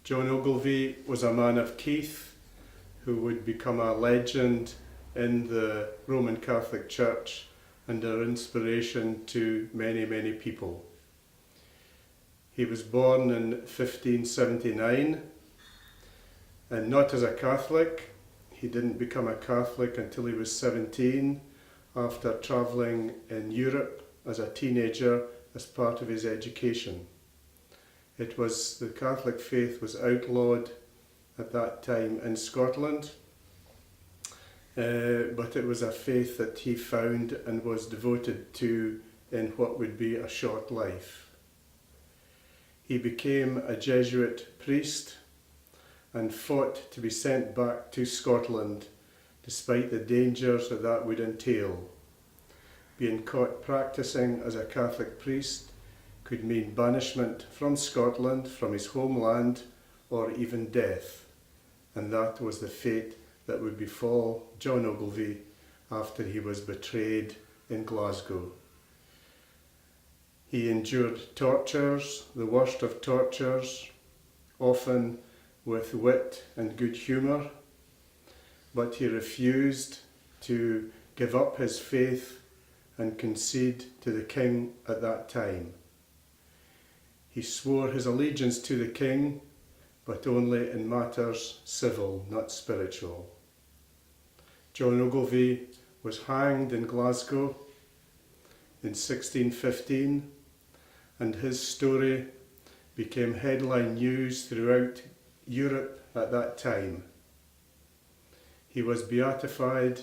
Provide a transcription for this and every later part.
John Ogilvie was a man of Keith who would become a legend in the Roman Catholic Church and an inspiration to many, many people. He was born in 1579 and not as a Catholic. He didn't become a Catholic until he was 17 after travelling in Europe as a teenager as part of his education. The Catholic faith was outlawed at that time in Scotland, but it was a faith that he found and was devoted to in what would be a short life. He became a Jesuit priest and fought to be sent back to Scotland despite the dangers that would entail. Being caught practicing as a Catholic priest could mean banishment from Scotland, from his homeland, or even death. And that was the fate that would befall John Ogilvie after he was betrayed in Glasgow. He endured tortures, the worst of tortures, often with wit and good humour, but he refused to give up his faith and concede to the king at that time. He swore his allegiance to the king, but only in matters civil, not spiritual. John Ogilvie was hanged in Glasgow in 1615, and his story became headline news throughout Europe at that time. He was beatified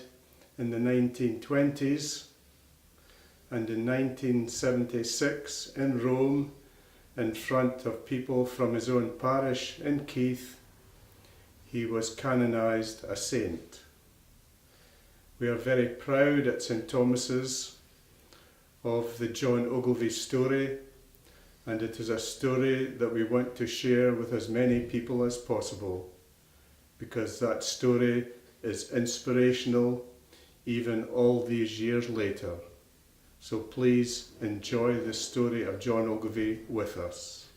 in the 1920s, and in 1976 in Rome, in front of people from his own parish in Keith, he was canonised a saint. We are very proud at St Thomas's of the John Ogilvie story, and it is a story that we want to share with as many people as possible, because that story is inspirational even all these years later. So please enjoy the story of John Ogilvie with us.